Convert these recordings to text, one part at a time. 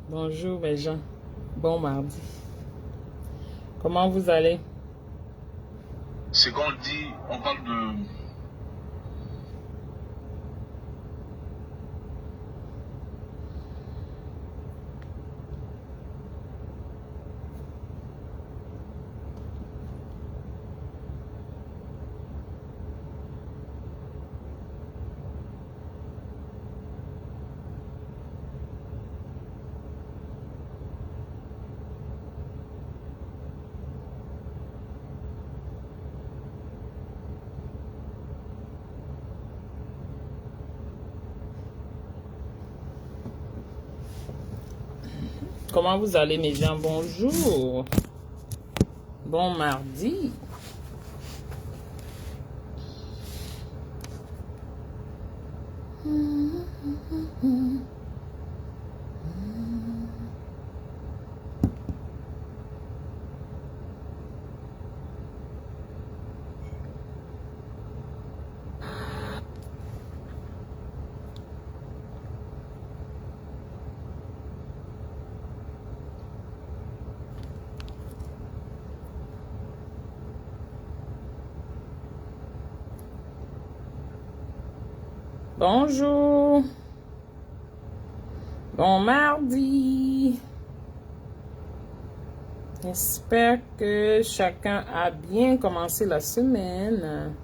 Bonjour mes gens, bon mardi. Comment vous allez? C'est qu'on dit, on parle de... Comment vous allez mes gens? Bonjour. Bon mardi. Bonjour. Bon mardi. J'espère que chacun a bien commencé la semaine.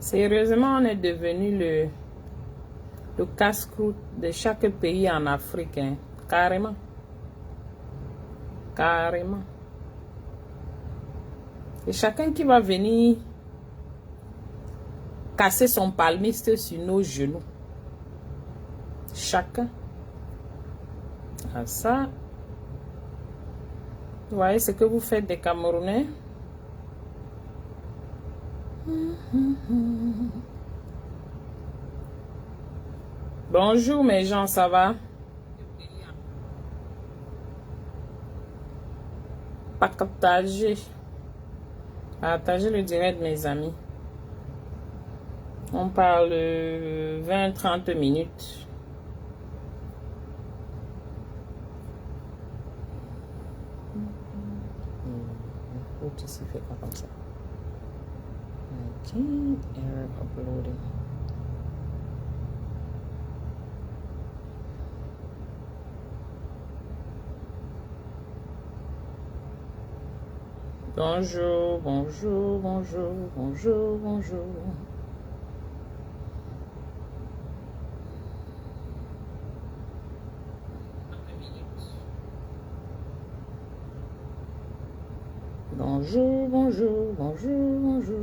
Sérieusement, on est devenu le casse-croûte de chaque pays en Afrique. Hein. Carrément. Carrément. Et chacun qui va venir casser son palmiste sur nos genoux. Chacun. Ah, ça. Vous voyez ce que vous faites des Camerounais? Bonjour mes gens, ça va? Partagez. Partagez le direct mes amis. On parle 20-30 minutes. Tout ici fait pas comme ça. Ok, error uploading. Bonjour, bonjour, bonjour, bonjour, bonjour. Bonjour, bonjour, bonjour, bonjour.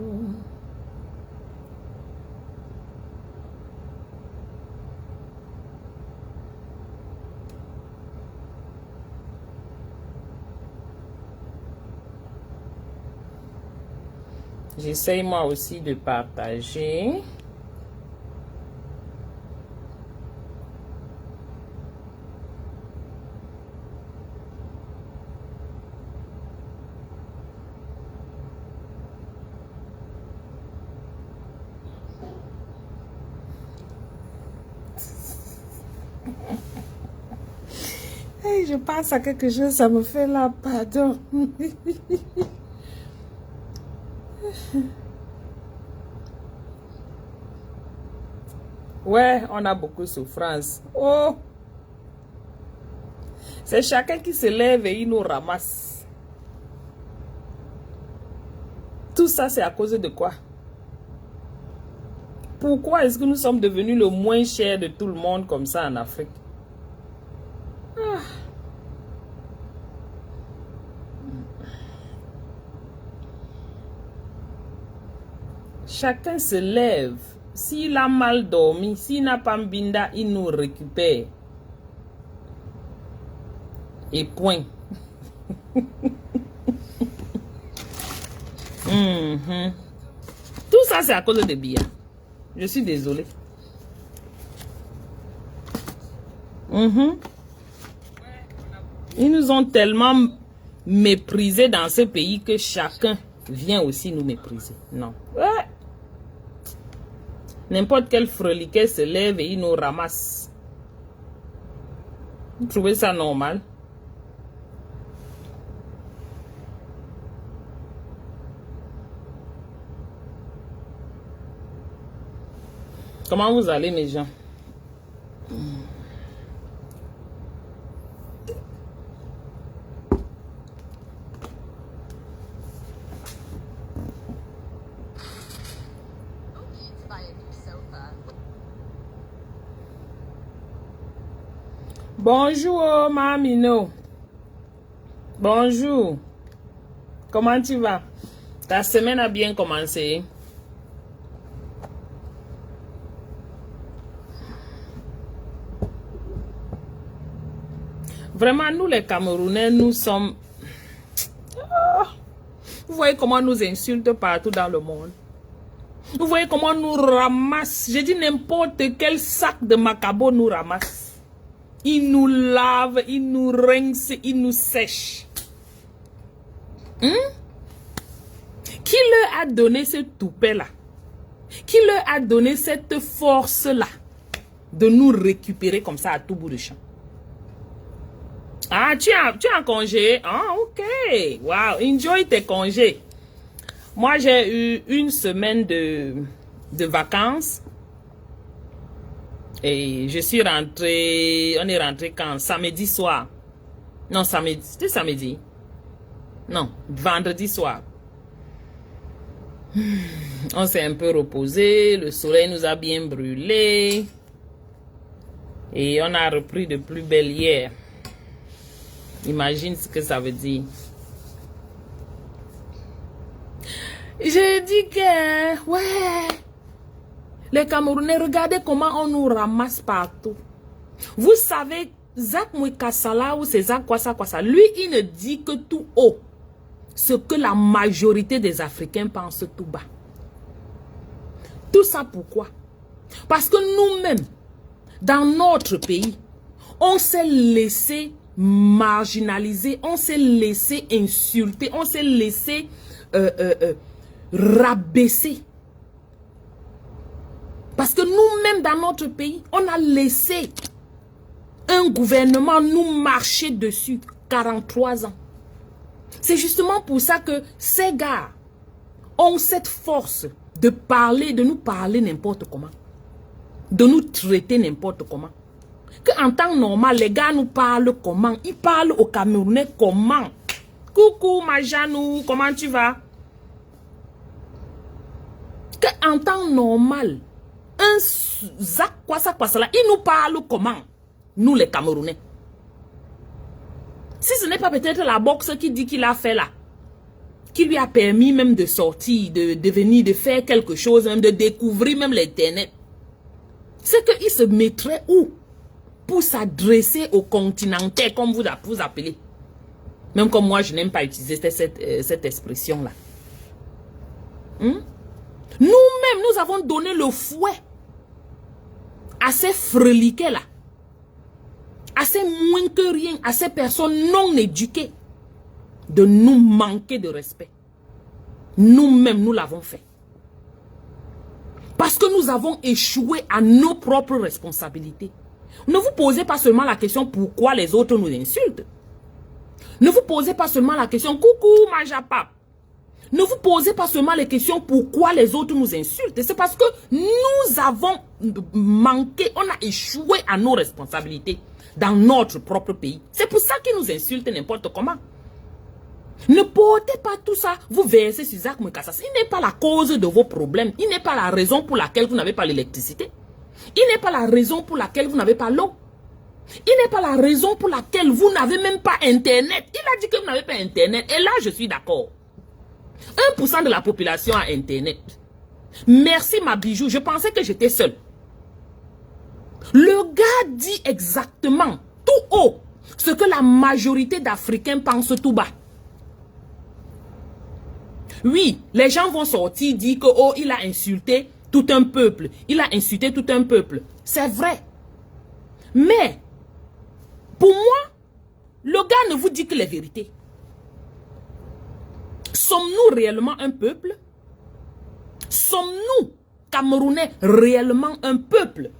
J'essaye moi aussi de partager. Hey, je pense à quelque chose, ça me fait là, pardon. Ouais, on a beaucoup de souffrance. Oh! C'est chacun qui se lève et il nous ramasse. Tout ça, c'est à cause de quoi? Pourquoi est-ce que nous sommes devenus le moins cher de tout le monde comme ça en Afrique? Ah. Chacun se lève. S'il a mal dormi, s'il n'a pas mbinda, il nous récupère. Et point. Mhm. Tout ça, c'est à cause de Biya. Je suis désolée. Mhm. Ils nous ont tellement méprisés dans ce pays que chacun vient aussi nous mépriser. Non. Ouais. N'importe quel freliquet se lève et il nous ramasse. Vous trouvez ça normal? Comment vous allez, mes gens? Bonjour, Mamino. Bonjour. Comment tu vas? Ta semaine a bien commencé. Vraiment, nous les Camerounais, nous sommes... Vous voyez comment nous insultent partout dans le monde. Vous voyez comment nous ramassent. Je dis n'importe quel sac de macabo nous ramasse. Ils nous lavent, ils nous rincent, ils nous sèchent. Qui leur a donné ce toupet-là? Qui leur a donné cette force-là de nous récupérer comme ça à tout bout de champ? Ah, tu es en congé? Ah, ok. Wow, enjoy tes congés. Moi, j'ai eu une semaine de vacances. Et je suis rentrée, on est rentré quand? Samedi soir. Non, samedi, c'était samedi. Non, vendredi soir. On s'est un peu reposé, le soleil nous a bien brûlé. Et on a repris de plus belle hier. Imagine ce que ça veut dire. J'ai dit que, ouais, les Camerounais, regardez comment on nous ramasse partout. Vous savez, Zak Mwikasala ou c'est Zak Kwasa Kwasa, lui, il ne dit que tout haut ce que la majorité des Africains pensent tout bas. Tout ça pourquoi? Parce que nous-mêmes, dans notre pays, on s'est laissé marginaliser, on s'est laissé insulter, on s'est laissé rabaisser. Parce que nous-mêmes dans notre pays, on a laissé un gouvernement nous marcher dessus 43 ans. C'est justement pour ça que ces gars ont cette force de parler, de nous parler n'importe comment. De nous traiter n'importe comment. Qu'en temps normal, les gars nous parlent comment? Ils parlent aux Camerounais comment? Coucou Majanou, comment tu vas? Qu'en temps normal, un Zak Kwasa Kwasa là, il nous parle comment? Nous les Camerounais. Si ce n'est pas peut-être la boxe qui dit qu'il a fait là, qui lui a permis même de sortir, de venir, de faire quelque chose, même de découvrir même l'internet, c'est qu'il se mettrait où? Pour s'adresser aux continentaux, comme vous appelez. Même comme moi, je n'aime pas utiliser cette expression-là. Nous-mêmes, nous avons donné le fouet à ces freliquets-là, à ces moins que rien, à ces personnes non éduquées, de nous manquer de respect. Nous-mêmes, nous l'avons fait. Parce que nous avons échoué à nos propres responsabilités. Ne vous posez pas seulement la question pourquoi les autres nous insultent. Ne vous posez pas seulement la question coucou Majapap. Ne vous posez pas seulement les questions pourquoi les autres nous insultent. C'est parce que nous avons manqué, on a échoué à nos responsabilités dans notre propre pays. C'est pour ça qu'ils nous insultent n'importe comment. Ne portez pas tout ça, vous versez sur Zak Mwikasasa. Il n'est pas la cause de vos problèmes. Il n'est pas la raison pour laquelle vous n'avez pas l'électricité. Il n'est pas la raison pour laquelle vous n'avez pas l'eau. Il n'est pas la raison pour laquelle vous n'avez même pas Internet. Il a dit que vous n'avez pas Internet. Et là, je suis d'accord. 1% de la population a Internet. Merci ma bijou, je pensais que j'étais seule. Le gars dit exactement, tout haut, ce que la majorité d'Africains pensent tout bas. Oui, les gens vont sortir dire que oh, il a insulté tout un peuple. Il a insulté tout un peuple. C'est vrai. Mais, pour moi, le gars ne vous dit que les vérités. Sommes-nous réellement un peuple? Sommes-nous, Camerounais, réellement un peuple?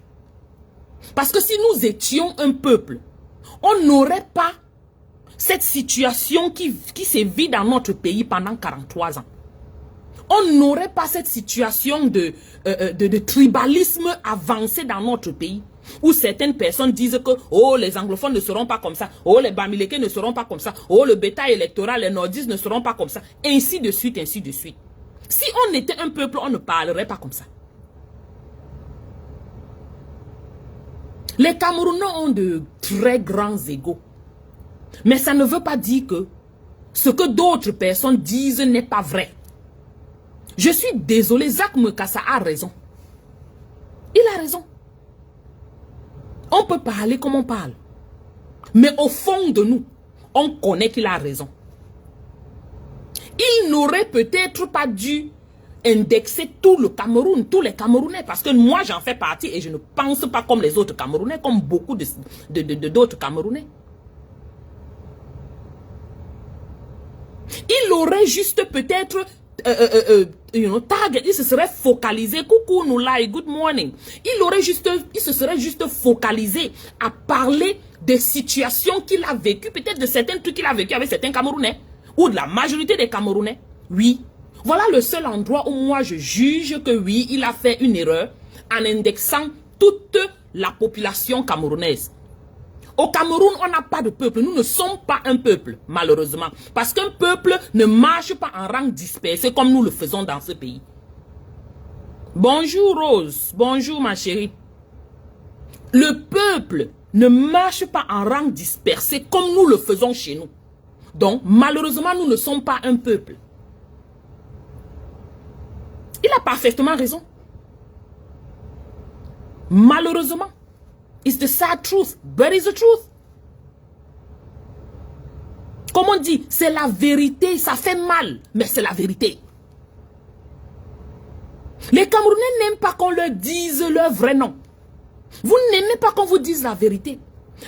Parce que si nous étions un peuple, on n'aurait pas cette situation qui sévit dans notre pays pendant 43 ans. On n'aurait pas cette situation de tribalisme avancé dans notre pays, où certaines personnes disent que oh, les anglophones ne seront pas comme ça, oh, les bamileke ne seront pas comme ça, oh, le bétail électoral, les nordistes ne seront pas comme ça, ainsi de suite, ainsi de suite. Si on était un peuple, on ne parlerait pas comme ça. Les Camerounais ont de très grands égos. Mais ça ne veut pas dire que ce que d'autres personnes disent n'est pas vrai. Je suis désolé, Zak Mekassa a raison. Il a raison. On peut parler comme on parle. Mais au fond de nous, on connaît qu'il a raison. Il n'aurait peut-être pas dû indexer tout le Cameroun, tous les Camerounais, parce que moi j'en fais partie et je ne pense pas comme les autres Camerounais, comme beaucoup d'autres Camerounais. Il aurait juste peut-être tag, il se serait focalisé, coucou Noulai, good morning. Il se serait juste focalisé à parler des situations qu'il a vécues, peut-être de certains trucs qu'il a vécu avec certains Camerounais, ou de la majorité des Camerounais. Oui. Voilà le seul endroit où moi je juge que oui, il a fait une erreur en indexant toute la population camerounaise. Au Cameroun, on n'a pas de peuple. Nous ne sommes pas un peuple, malheureusement. Parce qu'un peuple ne marche pas en rang dispersé comme nous le faisons dans ce pays. Bonjour Rose. Bonjour ma chérie. Le peuple ne marche pas en rang dispersé comme nous le faisons chez nous. Donc, malheureusement, nous ne sommes pas un peuple. Il a parfaitement raison. Malheureusement. It's the sad truth, but it's the truth. Comme on dit, c'est la vérité, ça fait mal, mais c'est la vérité. Les Camerounais n'aiment pas qu'on leur dise leur vrai nom. Vous n'aimez pas qu'on vous dise la vérité.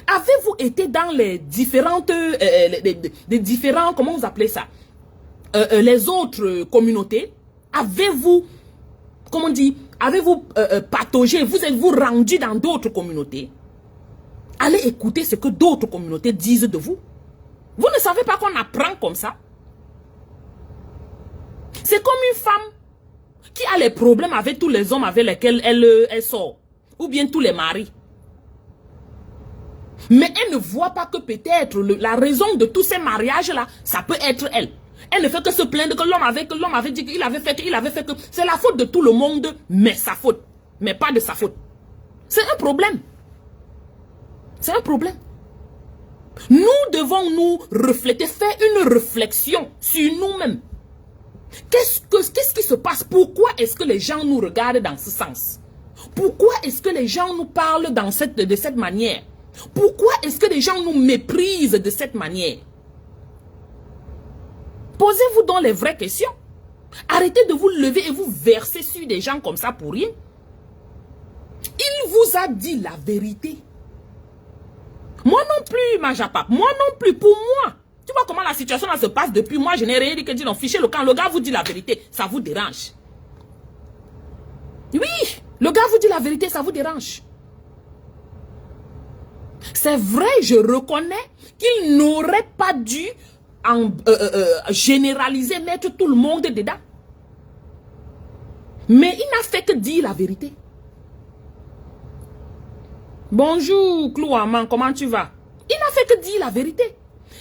Avez-vous été dans les différentes, différents, comment vous appelez ça, les autres communautés? Avez-vous, comment on dit, avez-vous pataugé, vous êtes-vous rendu dans d'autres communautés? Allez écouter ce que d'autres communautés disent de vous. Vous ne savez pas qu'on apprend comme ça? C'est comme une femme qui a les problèmes avec tous les hommes avec lesquels elle sort. Ou bien tous les maris. Mais elle ne voit pas que peut-être la raison de tous ces mariages-là, ça peut être elle. Elle ne fait que se plaindre que l'homme avait dit qu'il avait fait que. C'est la faute de tout le monde, mais sa faute. Mais pas de sa faute. C'est un problème. C'est un problème. Nous devons nous refléter, faire une réflexion sur nous-mêmes. Qu'est-ce qui se passe? Pourquoi est-ce que les gens nous regardent dans ce sens? Pourquoi est-ce que les gens nous parlent de cette manière? Pourquoi est-ce que les gens nous méprisent de cette manière? Posez-vous donc les vraies questions. Arrêtez de vous lever et vous verser sur des gens comme ça pour rien. Il vous a dit la vérité. Moi non plus, ma Japap. Moi non plus, pour moi. Tu vois comment la situation là se passe depuis moi, je n'ai rien dit que dire, non, fichez le camp. Le gars vous dit la vérité, ça vous dérange. Oui, le gars vous dit la vérité, ça vous dérange. C'est vrai, je reconnais qu'il n'aurait pas dû généraliser, mettre tout le monde dedans. Mais il n'a fait que dire la vérité. Bonjour, Clouaman, comment tu vas? Il n'a fait que dire la vérité.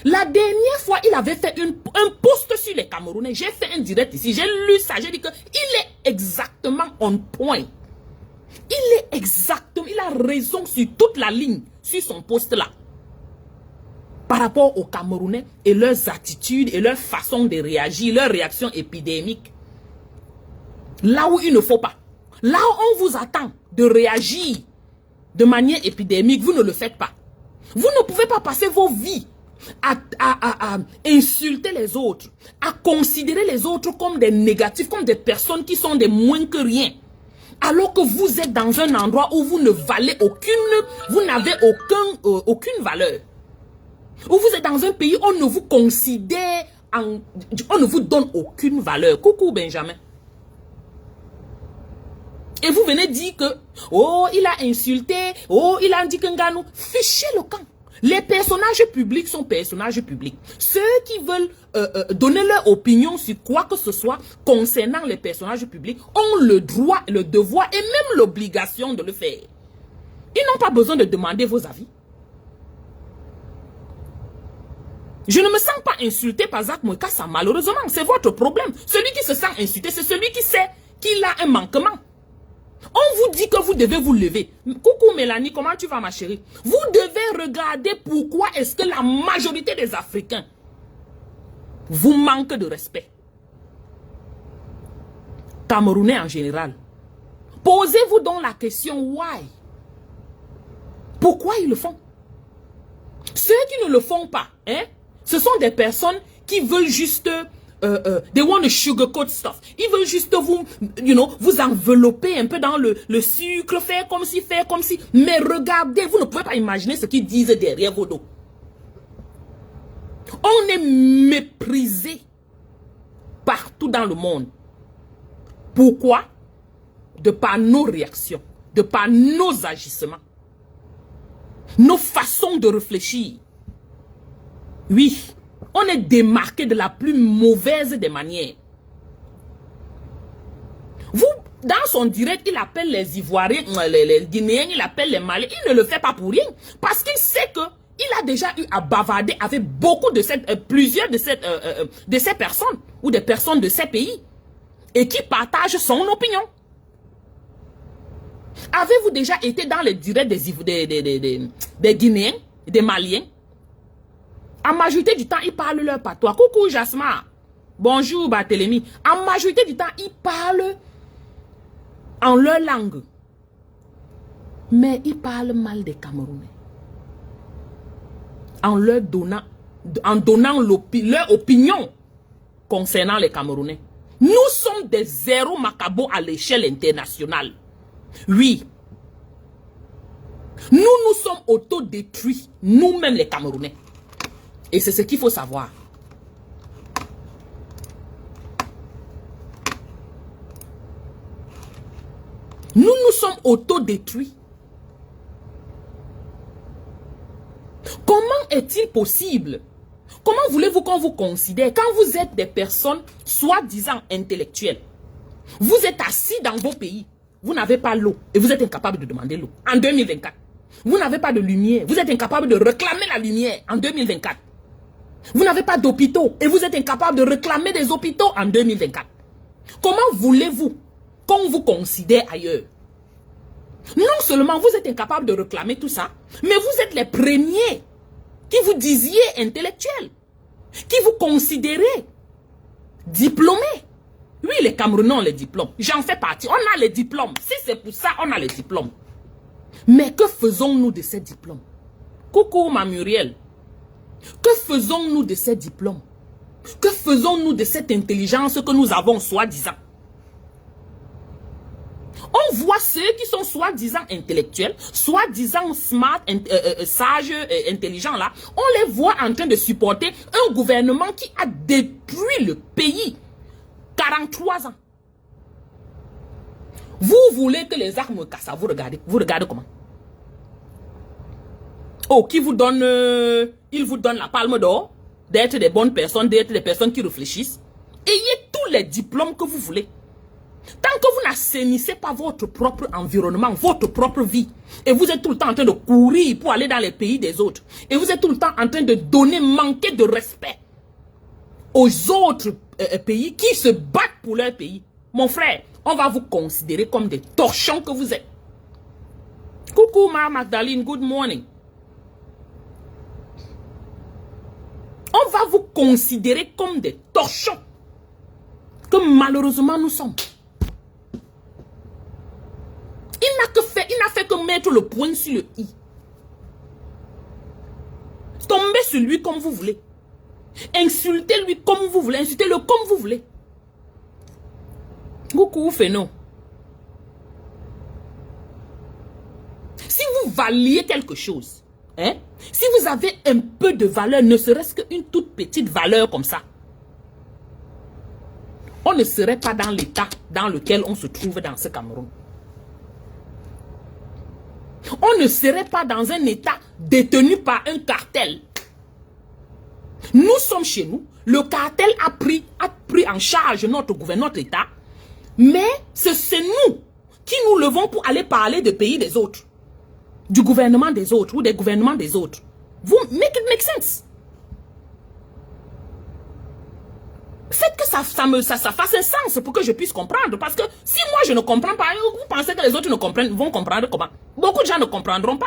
La dernière fois, il avait fait un post sur les Camerounais. J'ai fait un direct ici. J'ai lu ça. J'ai dit qu'il est exactement on point. Il a raison sur toute la ligne, sur son post là. Par rapport aux Camerounais et leurs attitudes et leur façon de réagir, leur réaction épidémique. Là où il ne faut pas. Là où on vous attend de réagir de manière épidémique, vous ne le faites pas. Vous ne pouvez pas passer vos vies à insulter les autres, à considérer les autres comme des négatifs, comme des personnes qui sont des moins que rien. Alors que vous êtes dans un endroit où vous ne valez vous n'avez aucune valeur. Où vous êtes dans un pays où on ne vous considère, on ne vous donne aucune valeur. Coucou Benjamin. Et vous venez dire que, oh, il a insulté, oh, il a dit qu'un gars nous. Fichez le camp. Les personnages publics sont personnages publics. Ceux qui veulent donner leur opinion sur quoi que ce soit concernant les personnages publics ont le droit, le devoir et même l'obligation de le faire. Ils n'ont pas besoin de demander vos avis. Je ne me sens pas insulté par Zach Mwekassa, malheureusement. C'est votre problème. Celui qui se sent insulté, c'est celui qui sait qu'il a un manquement. On vous dit que vous devez vous lever. Coucou Mélanie, comment tu vas ma chérie? Vous devez regarder pourquoi est-ce que la majorité des Africains vous manquent de respect. Camerounais en général. Posez-vous donc la question why? Pourquoi ils le font? Ceux qui ne le font pas, hein, ce sont des personnes qui veulent juste... they want to sugarcoat stuff. Ils veulent juste vous, vous envelopper un peu dans le sucre, faire comme si. Mais regardez, vous ne pouvez pas imaginer ce qu'ils disent derrière vos dos. On est méprisé partout dans le monde. Pourquoi? De par nos réactions, de par nos agissements, nos façons de réfléchir. Oui. On est démarqué de la plus mauvaise des manières. Vous, dans son direct, il appelle les Ivoiriens, les Guinéens, il appelle les Maliens. Il ne le fait pas pour rien. Parce qu'il sait que il a déjà eu à bavarder avec beaucoup de plusieurs de ces personnes ou des personnes de ces pays et qui partagent son opinion. Avez-vous déjà été dans les directs des Guinéens, des Maliens? En majorité du temps, ils parlent leur patois. Coucou Jasma. Bonjour Barthélemy. En majorité du temps, ils parlent en leur langue. Mais ils parlent mal des Camerounais. En donnant leur opinion concernant les Camerounais. Nous sommes des zéros macabos à l'échelle internationale. Oui. Nous nous sommes autodétruits, nous-mêmes les Camerounais. Et c'est ce qu'il faut savoir. Nous nous sommes autodétruits. Comment est-il possible? Comment voulez-vous qu'on vous considère quand vous êtes des personnes soi-disant intellectuelles? Vous êtes assis dans vos pays. Vous n'avez pas l'eau et vous êtes incapable de demander l'eau en 2024. Vous n'avez pas de lumière. Vous êtes incapable de réclamer la lumière en 2024. Vous n'avez pas d'hôpitaux et vous êtes incapable de réclamer des hôpitaux en 2024. Comment voulez-vous qu'on vous considère ailleurs? Non seulement vous êtes incapable de réclamer tout ça, mais vous êtes les premiers qui vous disiez intellectuels, qui vous considérez diplômés. Oui, les Camerounais ont les diplômes. J'en fais partie. On a les diplômes. Si c'est pour ça, on a les diplômes. Mais que faisons-nous de ces diplômes? Coucou ma Muriel. Que faisons-nous de ces diplômes? Que faisons-nous de cette intelligence que nous avons soi-disant? On voit ceux qui sont soi-disant intellectuels, soi-disant smart, sages, intelligents là. On les voit en train de supporter un gouvernement qui a détruit le pays. 43 ans. Vous voulez que les armes cassent, vous regardez comment? Oh, qui vous donne, il vous donne la palme d'or d'être des bonnes personnes, d'être des personnes qui réfléchissent. Ayez tous les diplômes que vous voulez. Tant que vous n'assainissez pas votre propre environnement, votre propre vie, et vous êtes tout le temps en train de courir pour aller dans les pays des autres, et vous êtes tout le temps en train de manquer de respect aux autres pays qui se battent pour leur pays, mon frère, on va vous considérer comme des torchons que vous êtes. Coucou ma Magdalene, good morning. On va vous considérer comme des torchons que malheureusement nous sommes. Il n'a fait que mettre le point sur le i. Tomber sur lui comme vous voulez. Insultez-lui comme vous voulez. Insultez-le comme vous voulez. Coucou, Fénon. Si vous valiez quelque chose, hein, si vous avez un peu de valeur, ne serait-ce qu'une toute petite valeur comme ça, on ne serait pas dans l'état dans lequel on se trouve dans ce Cameroun. On ne serait pas dans un état détenu par un cartel. Nous sommes chez nous. Le cartel a pris en charge notre gouvernement, notre état. Mais c'est nous qui nous levons pour aller parler des pays des autres. Du gouvernement des autres ou des gouvernements des autres. Vous, make it sense. Faites que ça fasse un sens pour que je puisse comprendre. Parce que si moi je ne comprends pas, vous pensez que les autres vont comprendre comment? Beaucoup de gens ne comprendront pas.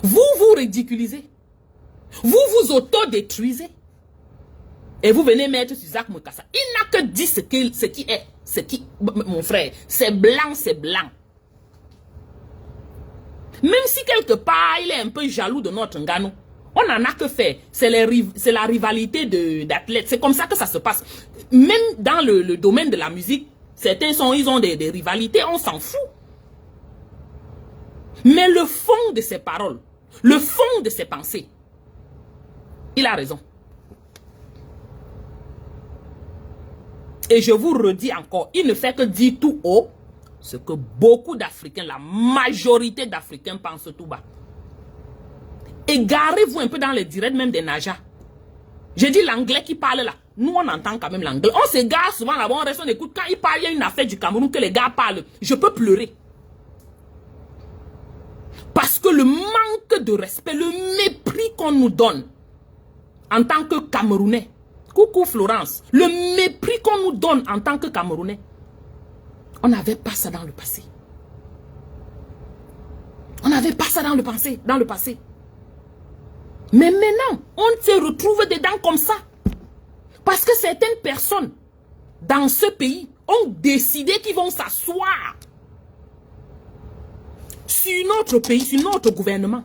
Vous vous ridiculisez. Vous vous autodétruisez. Et vous venez mettre sur Zach Mukasa. Il n'a que dit ce qui est. Mon frère, c'est blanc, c'est blanc. Même si quelque part, il est un peu jaloux de notre Ngannou. On n'en a que faire. C'est la rivalité d'athlètes. C'est comme ça que ça se passe. Même dans le domaine de la musique, certains ils ont des rivalités, on s'en fout. Mais le fond de ses paroles, le fond de ses pensées, il a raison. Et je vous redis encore, il ne fait que dire tout haut ce que beaucoup d'Africains, la majorité d'Africains pensent tout bas. Égarez-vous un peu dans les directs même des Naja. J'ai dit l'anglais qui parle là. Nous, on entend quand même l'anglais. On s'égare souvent là-bas, on reste, on écoute. Quand il parle, il y a une affaire du Cameroun que les gars parlent. Je peux pleurer. Parce que le manque de respect, le mépris qu'on nous donne en tant que Camerounais. Coucou Florence. Le mépris qu'on nous donne en tant que Camerounais. On n'avait pas ça dans le passé. On n'avait pas ça dans le passé. Mais maintenant, on se retrouve dedans comme ça. Parce que certaines personnes dans ce pays ont décidé qu'ils vont s'asseoir sur notre pays, sur notre gouvernement.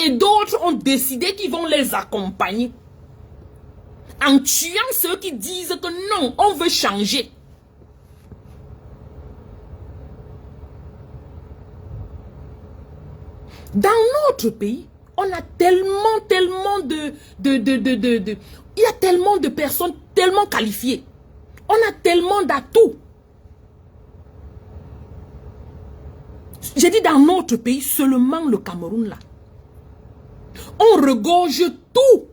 Et d'autres ont décidé qu'ils vont les accompagner. En tuant ceux qui disent que non, on veut changer. Dans notre pays, on a tellement il y a tellement de personnes tellement qualifiées. On a tellement d'atouts. J'ai dit dans notre pays, seulement le Cameroun là. On regorge tout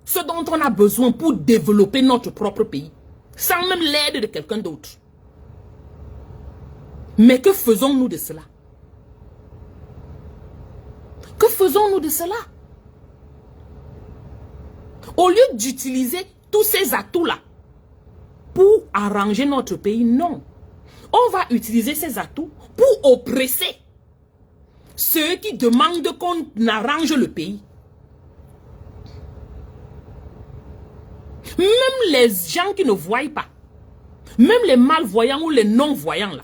ce dont on a besoin pour développer notre propre pays, sans même l'aide de quelqu'un d'autre. Mais que faisons-nous de cela? Que faisons-nous de cela? Au lieu d'utiliser tous ces atouts-là pour arranger notre pays, non. On va utiliser ces atouts pour oppresser ceux qui demandent qu'on arrange le pays. Même les gens qui ne voient pas, même les malvoyants ou les non-voyants là,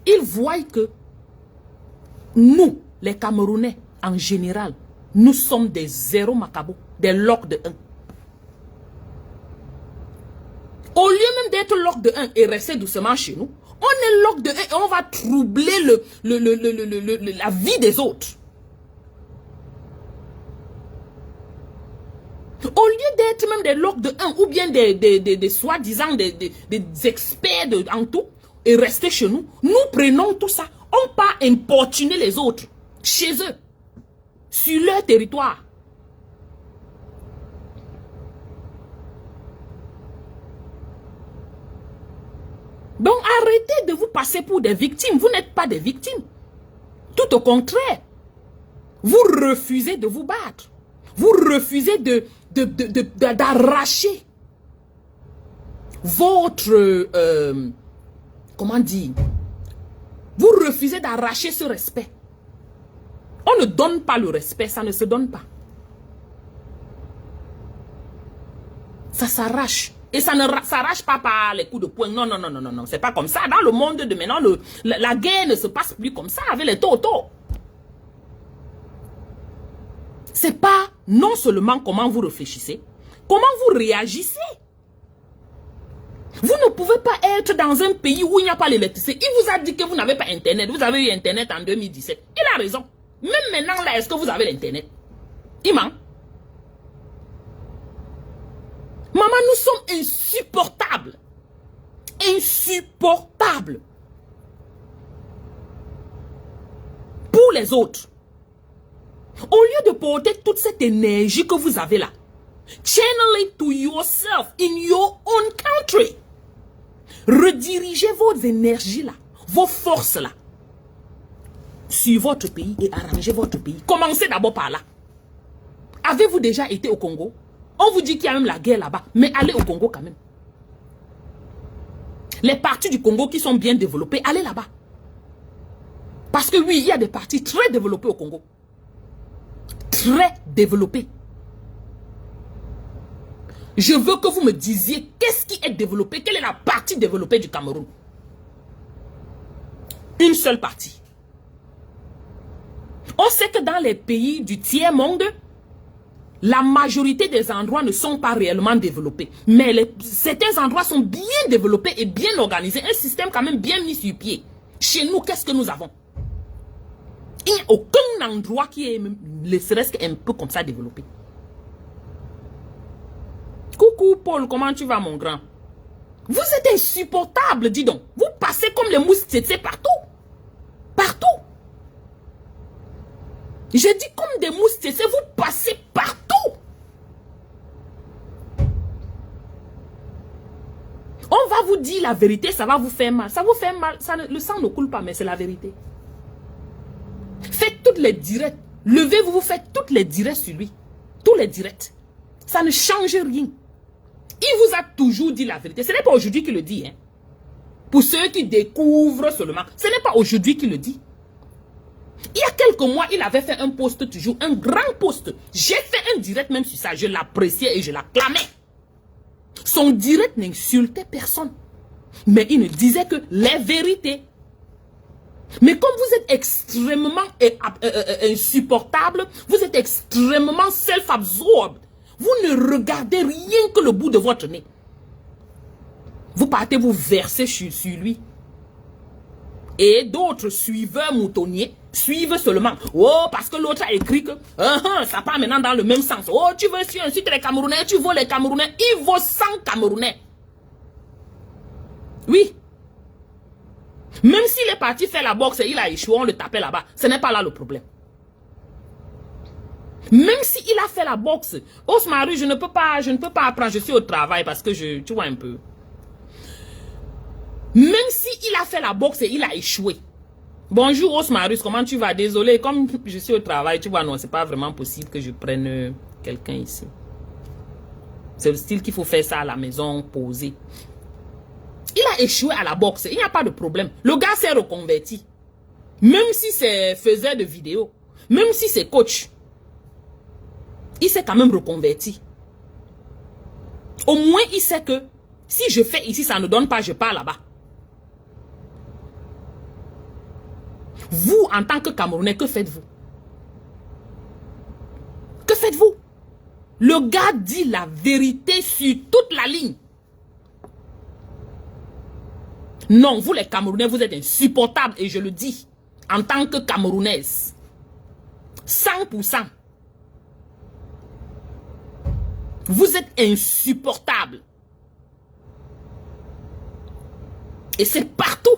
ils voient que nous, les Camerounais, en général, nous sommes des zéro macabo, des locs de 1. Au lieu même d'être loc de 1 et rester doucement chez nous, on est loc de 1 et on va troubler la vie des autres. Au lieu d'être même des locs de 1 ou bien des soi-disant des experts en tout et rester chez nous, nous prenons tout ça, on part importuner les autres chez eux, sur leur territoire. Donc arrêtez de vous passer pour des victimes. Vous n'êtes pas des victimes. Tout au contraire. Vous refusez de vous battre. Vous refusez d'arracher votre... comment dire? Vous refusez d'arracher ce respect. On ne donne pas le respect, ça ne se donne pas. Ça s'arrache. Et ça ne s'arrache pas par les coups de poing. Non, non, non, non, non, non. C'est pas comme ça. Dans le monde de maintenant, la guerre ne se passe plus comme ça avec les totos. c'est pas non seulement comment vous réfléchissez, comment vous réagissez. Vous ne pouvez pas être dans un pays où il n'y a pas l'électricité. Il vous a dit que vous n'avez pas Internet. Vous avez eu Internet en 2017. Il a raison. Même maintenant, là, est-ce que vous avez l'Internet? Il ment. Maman, nous sommes insupportables. Insupportables. Pour les autres. Au lieu de porter toute cette énergie que vous avez là, channel it to yourself in your own country. Redirigez vos énergies là, vos forces là, sur votre pays et arrangez votre pays. Commencez d'abord par là. Avez-vous déjà été au Congo? On vous dit qu'il y a même la guerre là-bas, mais allez au Congo quand même. Les parties du Congo qui sont bien développées, allez là-bas. Parce que oui, il y a des parties très développées au Congo. Très développées. Je veux que vous me disiez qu'est-ce qui est développé, quelle est la partie développée du Cameroun. Une seule partie. On sait que dans les pays du tiers-monde, la majorité des endroits ne sont pas réellement développés. Mais certains endroits sont bien développés et bien organisés. Un système quand même bien mis sur pied. Chez nous, qu'est-ce que nous avons? Il n'y a aucun endroit qui est, ne serait-ce qu'un peu comme ça développé. Coucou Paul, comment tu vas mon grand? Vous êtes insupportable, dis donc. Vous passez comme les mouches tsetse partout. Partout. Je dis comme des mouches tsetse, vous passez partout. On va vous dire la vérité, ça va vous faire mal. Ça vous fait mal, le sang ne coule pas, mais c'est la vérité. Faites toutes les directs. Levez-vous, vous faites toutes les directs sur lui. Tous les directs. Ça ne change rien. Il vous a toujours dit la vérité. Ce n'est pas aujourd'hui qu'il le dit. Hein. Pour ceux qui découvrent seulement. Ce n'est pas aujourd'hui qu'il le dit. Il y a quelques mois, il avait fait un post toujours. Un grand post. J'ai fait un direct même sur ça. Je l'appréciais et je l'acclamais. Son direct n'insultait personne. Mais il ne disait que les vérités. Mais comme vous êtes extrêmement insupportable, vous êtes extrêmement self-absorbed. Vous ne regardez rien que le bout de votre nez. Vous partez vous verser sur lui. Et d'autres suiveurs moutonniers suivent seulement. Oh, parce que l'autre a écrit que ça part maintenant dans le même sens. Oh, tu veux insulter les Camerounais, tu veux les Camerounais. Il vaut 100 Camerounais. Oui. Même s'il est parti faire la boxe et il a échoué, on le tapait là-bas. Ce n'est pas là le problème. Même s'il a fait la boxe, Osmaru, je ne peux pas apprendre, je suis au travail parce que tu vois un peu. Même s'il a fait la boxe et il a échoué. Bonjour Osmarus, comment tu vas? Désolé, comme je suis au travail, tu vois, non, c'est pas vraiment possible que je prenne quelqu'un ici. C'est le style qu'il faut faire ça à la maison, poser. Il a échoué à la boxe, il n'y a pas de problème. Le gars s'est reconverti. Même si c'est faiseur de vidéos, même si c'est coach. Il s'est quand même reconverti. Au moins, il sait que si je fais ici, ça ne donne pas, je pars là-bas. Vous, en tant que Camerounais, que faites-vous? Que faites-vous? Le gars dit la vérité sur toute la ligne. Non, vous les Camerounais, vous êtes insupportables et je le dis en tant que Camerounaise. 100%. Vous êtes insupportables. Et c'est partout.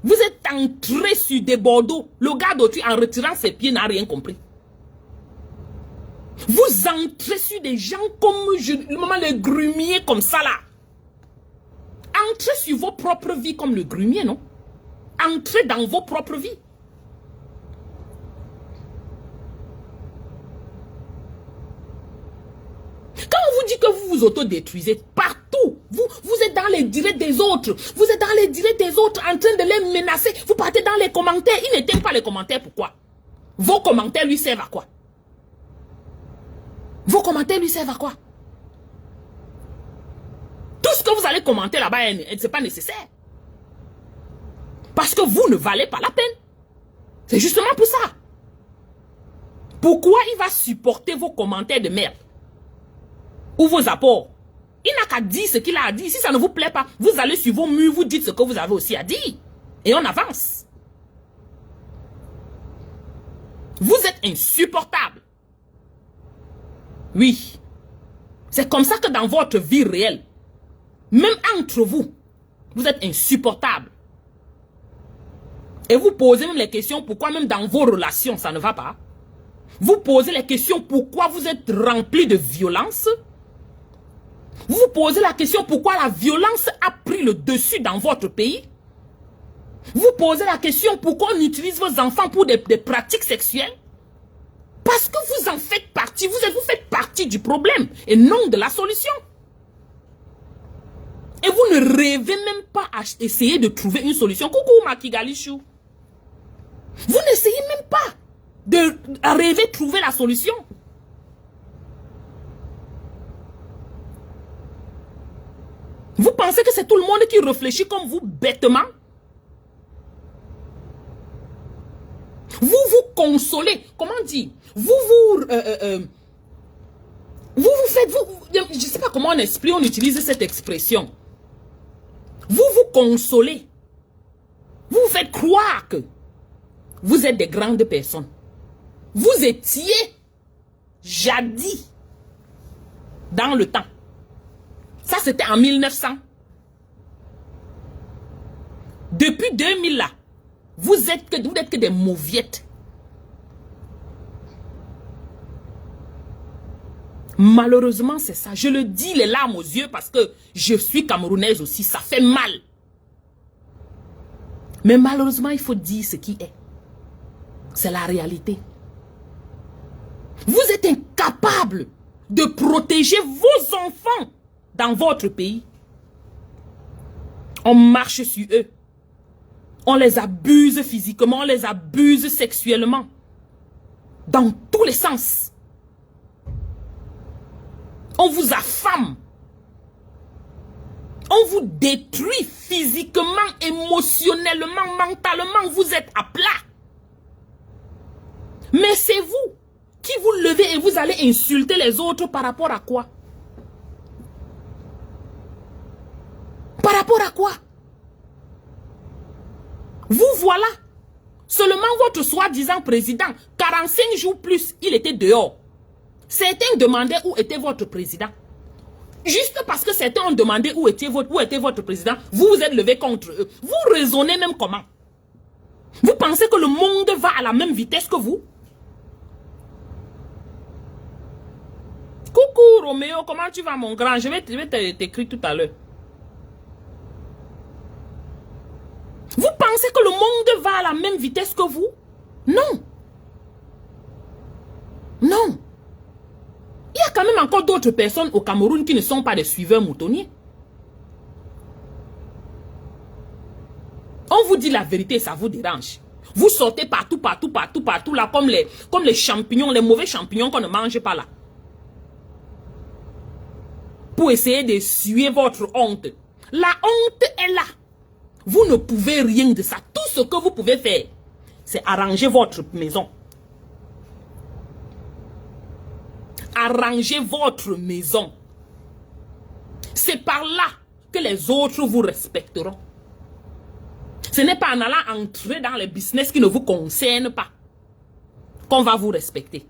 Vous êtes entré sur des Bordeaux. Le gars d'autrui, en retirant ses pieds, n'a rien compris. Vous entrez sur des gens comme les grumiers comme ça là. Entrez sur vos propres vies comme le grumier, non? Entrez dans vos propres vies. Quand on vous dit que vous vous autodétruisez partout, vous êtes dans les directs des autres, vous êtes dans les directs des autres en train de les menacer, vous partez dans les commentaires, il n'éteint pas les commentaires, pourquoi? Vos commentaires lui servent à quoi? Vos commentaires lui servent à quoi? Tout ce que vous allez commenter là-bas, ce n'est pas nécessaire. Parce que vous ne valez pas la peine. C'est justement pour ça. Pourquoi il va supporter vos commentaires de merde? Ou vos apports? Il n'a qu'à dire ce qu'il a à dire. Si ça ne vous plaît pas, vous allez sur vos murs, vous dites ce que vous avez aussi à dire. Et on avance. Vous êtes insupportable. Oui. C'est comme ça que dans votre vie réelle, même entre vous, vous êtes insupportable. Et vous posez même les questions pourquoi même dans vos relations, ça ne va pas. Vous posez les questions pourquoi vous êtes rempli de violence. Vous vous posez la question pourquoi la violence a pris le dessus dans votre pays. Vous posez la question pourquoi on utilise vos enfants pour des pratiques sexuelles. Parce que vous en faites partie, vous faites partie du problème et non de la solution. Et vous ne rêvez même pas à essayer de trouver une solution. Coucou Makigalichou. Vous n'essayez même pas de rêver de trouver la solution. Vous pensez que c'est tout le monde qui réfléchit comme vous bêtement? Vous vous consolez. Comment dire? Vous faites... je ne sais pas comment on utilise cette expression. Vous vous consolez. Vous vous faites croire que vous êtes des grandes personnes. Vous étiez jadis dans le temps. Ça, c'était en 1900. Depuis 2000 là, vous êtes que des mauviettes. Malheureusement, c'est ça. Je le dis les larmes aux yeux parce que je suis camerounaise aussi. Ça fait mal. Mais malheureusement, il faut dire ce qui est. C'est la réalité. Vous êtes incapable de protéger vos enfants dans votre pays. On marche sur eux. On les abuse physiquement, on les abuse sexuellement. Dans tous les sens. On vous affame. On vous détruit physiquement, émotionnellement, mentalement. Vous êtes à plat. Mais c'est vous qui vous levez et vous allez insulter les autres par rapport à quoi? Par rapport à quoi? Vous voilà. Seulement votre soi-disant président, 45 jours plus, il était dehors. Certains demandaient où était votre président. Juste parce que certains ont demandé où était votre président, vous vous êtes levé contre eux. Vous raisonnez même comment? Vous pensez que le monde va à la même vitesse que vous? Coucou Roméo, comment tu vas mon grand? Je vais t'écrire tout à l'heure. Vous pensez que le monde va à la même vitesse que vous? Non. Non. Il y a quand même encore d'autres personnes au Cameroun qui ne sont pas des suiveurs moutonniers. On vous dit la vérité, ça vous dérange. Vous sortez partout là, comme les champignons, les mauvais champignons qu'on ne mange pas là. Pour essayer de suer votre honte. La honte est là. Vous ne pouvez rien de ça. Tout ce que vous pouvez faire, c'est arranger votre maison. Arrangez votre maison. C'est par là que les autres vous respecteront. Ce n'est pas en allant entrer dans les business qui ne vous concernent pas qu'on va vous respecter.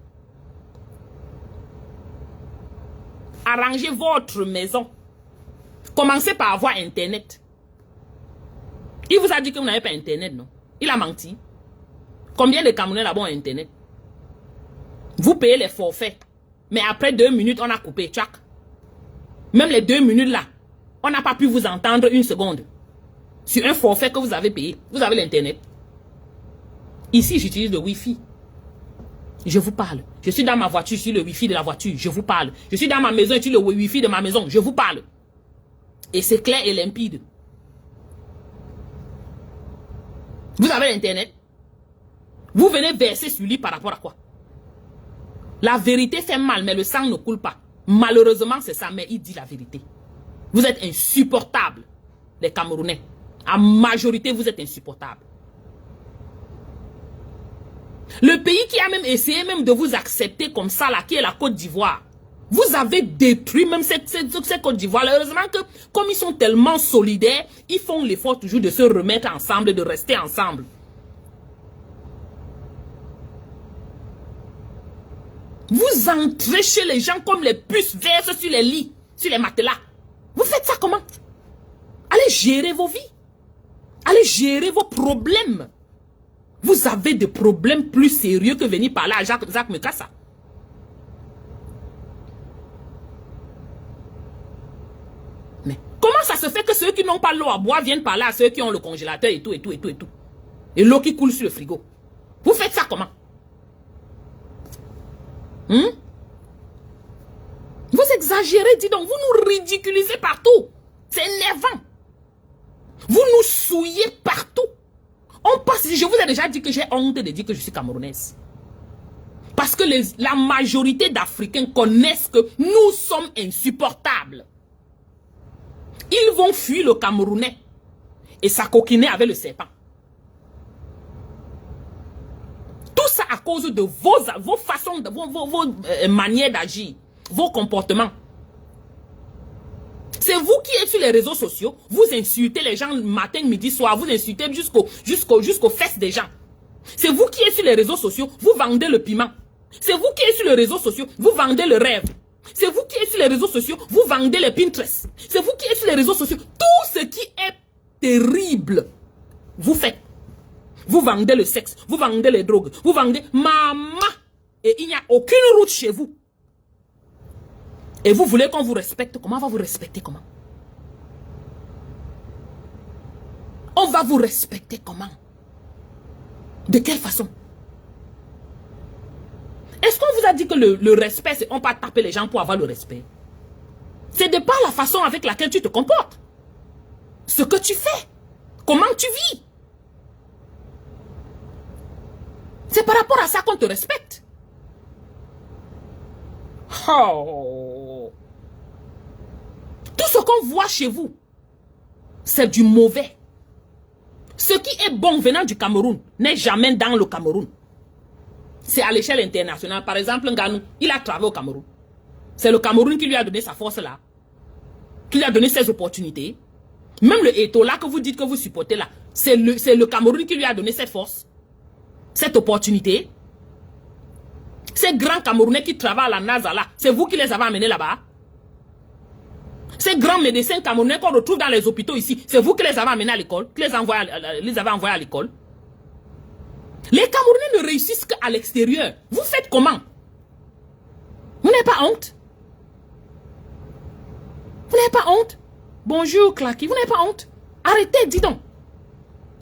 Arrangez votre maison. Commencez par avoir Internet. Il vous a dit que vous n'avez pas Internet, non? Il a menti. Combien de Camerounais là-bas ont Internet? Vous payez les forfaits. Mais après 2 minutes, on a coupé. Tchac. Même les 2 minutes là, on n'a pas pu vous entendre une seconde. Sur un forfait que vous avez payé. Vous avez l'Internet. Ici, j'utilise le Wi-Fi. Je vous parle. Je suis dans ma voiture, sur le Wi-Fi de la voiture. Je vous parle. Je suis dans ma maison, sur le Wi-Fi de ma maison. Je vous parle. Et c'est clair et limpide. Vous avez l'Internet. Vous venez verser sur lui par rapport à quoi? La vérité fait mal, mais le sang ne coule pas. Malheureusement, c'est ça, mais il dit la vérité. Vous êtes insupportables, les Camerounais. En majorité, vous êtes insupportables. Le pays qui a même essayé même de vous accepter comme ça, là, qui est la Côte d'Ivoire. Vous avez détruit même cette Côte d'Ivoire. Heureusement que, comme ils sont tellement solidaires, ils font l'effort toujours de se remettre ensemble, de rester ensemble. Vous entrez chez les gens comme les puces verses sur les lits, sur les matelas. Vous faites ça comment? Allez gérer vos vies. Allez gérer vos problèmes. Vous avez des problèmes plus sérieux que venir parler à Zak Mekassa. Mais comment ça se fait que ceux qui n'ont pas l'eau à boire viennent parler à ceux qui ont le congélateur et tout, et tout, et tout, et tout? Et l'eau qui coule sur le frigo. Vous faites ça comment? Vous exagérez, dis donc. Vous nous ridiculisez partout. C'est énervant. Vous nous souillez partout. On passe, je vous ai déjà dit que j'ai honte de dire que je suis camerounaise. Parce que la majorité d'Africains connaissent que nous sommes insupportables. Ils vont fuir le Camerounais et s'acoquiner avec le serpent. Tout ça à cause de vos façons, de vos manières d'agir, vos comportements. C'est vous qui êtes sur les réseaux sociaux, vous insultez les gens matin, midi, soir, vous insultez jusqu'aux fesses des gens. C'est vous qui êtes sur les réseaux sociaux, vous vendez le piment. C'est vous qui êtes sur les réseaux sociaux, vous vendez le rêve. C'est vous qui êtes sur les réseaux sociaux, vous vendez les Pinterest. C'est vous qui êtes sur les réseaux sociaux, tout ce qui est terrible, vous faites. Vous vendez le sexe, vous vendez les drogues, vous vendez maman. Et il n'y a aucune route chez vous. Et vous voulez qu'on vous respecte? Comment on va vous respecter? Comment? On va vous respecter comment? De quelle façon? Est-ce qu'on vous a dit que le respect, c'est on va taper les gens pour avoir le respect? C'est de par la façon avec laquelle tu te comportes. Ce que tu fais. Comment tu vis. C'est par rapport à ça qu'on te respecte. Oh. Tout ce qu'on voit chez vous, c'est du mauvais. Ce qui est bon venant du Cameroun n'est jamais dans le Cameroun. C'est à l'échelle internationale. Par exemple, Nganou, il a travaillé au Cameroun. C'est le Cameroun qui lui a donné sa force là. Qui lui a donné ses opportunités. Même le Eto'o là que vous dites que vous supportez là, c'est le Cameroun qui lui a donné cette force. Cette opportunité. Ces grands Camerounais qui travaillent à la NASA là, c'est vous qui les avez amenés là-bas. Ces grands médecins camerounais qu'on retrouve dans les hôpitaux ici, c'est vous qui les avez amenés à l'école, qui les avez envoyés à l'école. Les Camerounais ne réussissent qu'à l'extérieur. Vous faites comment? Vous n'avez pas honte? Vous n'avez pas honte? Bonjour Clacky, vous n'avez pas honte? Arrêtez, dis donc.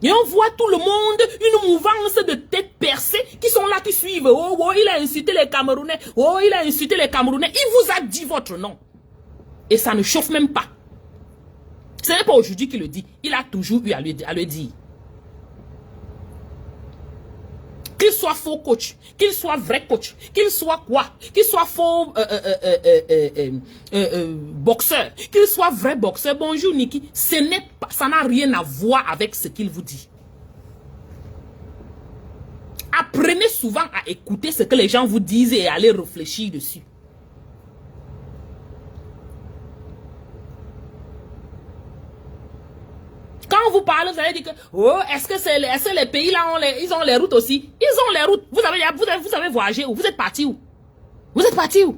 Et on voit tout le monde, une mouvance de têtes percées qui sont là, qui suivent. Oh, oh, il a insulté les Camerounais. Oh, il a insulté les Camerounais. Il vous a dit votre nom. Et ça ne chauffe même pas. Ce n'est pas aujourd'hui qu'il le dit. Il a toujours eu à le dire. Qu'il soit faux coach, qu'il soit vrai coach, qu'il soit quoi, qu'il soit faux boxeur, qu'il soit vrai boxeur. Bonjour Niki, ça n'a rien à voir avec ce qu'il vous dit. Apprenez souvent à écouter ce que les gens vous disent et à aller réfléchir dessus. Quand vous parlez, vous allez dire que, oh, est-ce que les pays là, ils ont les routes aussi? Ils ont les routes. Vous avez voyagé où? Vous êtes parti où? Vous êtes parti où?